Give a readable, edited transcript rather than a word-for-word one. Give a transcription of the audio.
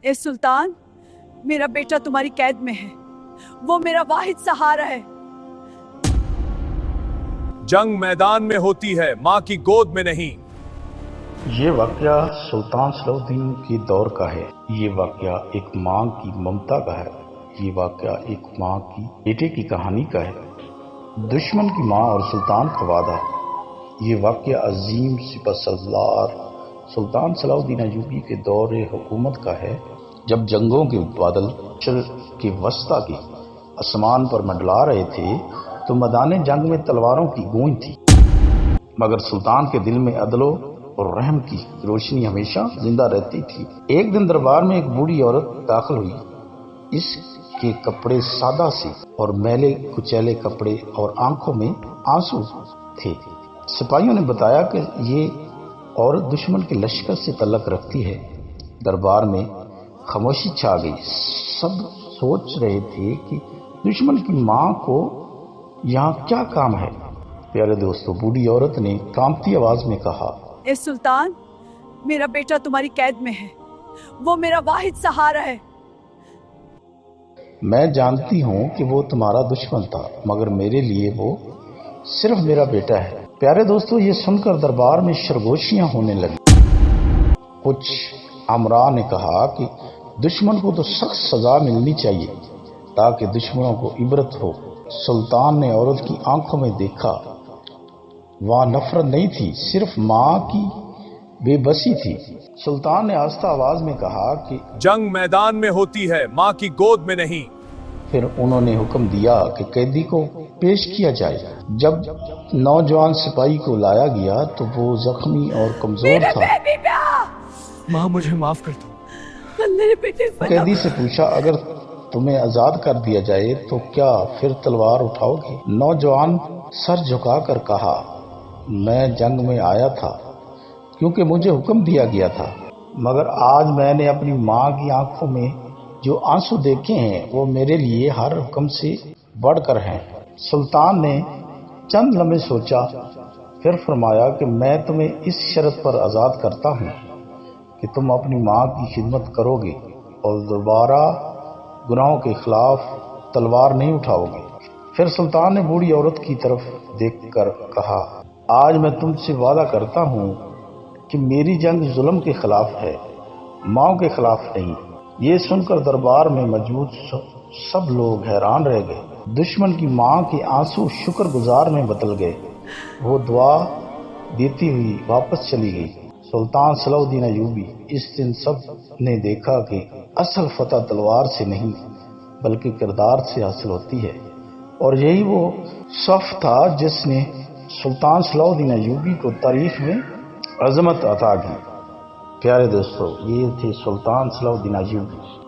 ए सुल्तान, मेरा बेटा तुम्हारी कैद में है। वो मेरा वाहिद सहारा है। जंग मैदान में होती है, माँ की गोद में नहीं। ये वाक़या सुल्तान सलाउद्दीन के दौर का है। ये वाक़या एक माँ की ममता का है। ये वाक़या एक माँ की बेटे की कहानी का है। दुश्मन की माँ और सुल्तान का वादा। ये वाक़या अजीम सिपहसालार सुल्तान सलाउद्दीन अय्यूबी के दौर हुकूमत का है, जब जंगों के बादल शर के वस्ता के आसमान पर मंडला रहे थे तो मैदान जंग में तलवारों की गूंज थी, मगर सुल्तान के दिल में अदलो और रहम की रोशनी हमेशा जिंदा रहती थी। एक दिन दरबार में एक बूढ़ी औरत दाखिल हुई। इसके कपड़े सादा से और मैले कुचैले कपड़े और आंखों में आंसू थे। सिपाहियों ने बताया कि ये औरत दुश्मन के लश्कर से तल्लक रखती है। दरबार में खामोशी छा गई। सब सोच रहे थे कि दुश्मन की माँ को यहाँ क्या काम है। प्यारे दोस्तों, बूढ़ी औरत ने कांपती आवाज में कहा, ए सुल्तान, मेरा बेटा तुम्हारी कैद में है। वो मेरा वाहिद सहारा है। मैं जानती हूँ कि वो तुम्हारा दुश्मन था, मगर मेरे लिए वो सिर्फ मेरा बेटा है। प्यारे दोस्तों, ये सुनकर दरबार में सरगोशियां होने लगी। कुछ आमरा ने कहा कि दुश्मन को तो सख्त सजा मिलनी चाहिए ताकि दुश्मनों को इबरत हो। सुल्तान ने औरत की आंखों में देखा। वहां नफरत नहीं थी, सिर्फ माँ की बेबसी थी। सुल्तान ने आस्था आवाज में कहा कि जंग मैदान में होती है, माँ की गोद में नहीं। फिर उन्होंने हुक्म दिया कि कैदी को पेश किया जाए। जब नौजवान सिपाही को लाया गया तो वो जख्मी और कमजोर था। माँ, मुझे माफ कर दो। मेरे बेटे कैदी से पूछा, अगर तुम्हें आजाद कर दिया जाए तो क्या फिर तलवार उठाओगे? नौजवान सर झुकाकर कहा, मैं जंग में आया था क्योंकि मुझे हुक्म दिया गया था, मगर आज मैंने अपनी माँ की आंखों में जो आंसू देखे हैं वो मेरे लिए हर हुक्म से बढ़कर हैं। सुल्तान ने चंद लम्हे सोचा, फिर फरमाया कि मैं तुम्हें इस शर्त पर आज़ाद करता हूँ कि तुम अपनी माँ की खिदमत करोगे और दोबारा गुनाहों के खिलाफ तलवार नहीं उठाओगे। फिर सुल्तान ने बूढ़ी औरत की तरफ देखकर कहा, आज मैं तुमसे वादा करता हूँ कि मेरी जंग जुल्म के खिलाफ है, माओ के खिलाफ नहीं। ये सुनकर दरबार में मौजूद सब लोग हैरान रह गए। दुश्मन की माँ के आंसू शुक्रगुजार में बदल गए। वो दुआ देती हुई वापस चली गई। सुल्तान सलाउद्दीन अय्यूबी, इस दिन सब ने देखा कि असल फतह तलवार से नहीं बल्कि किरदार से हासिल होती है, और यही वो सफ था जिसने सुल्तान सलाउद्दीन अय्यूबी को तारीख में अजमत अता की। प्यारे दोस्तों, ये थे सुल्तान सलाउद्दीन अय्यूबी।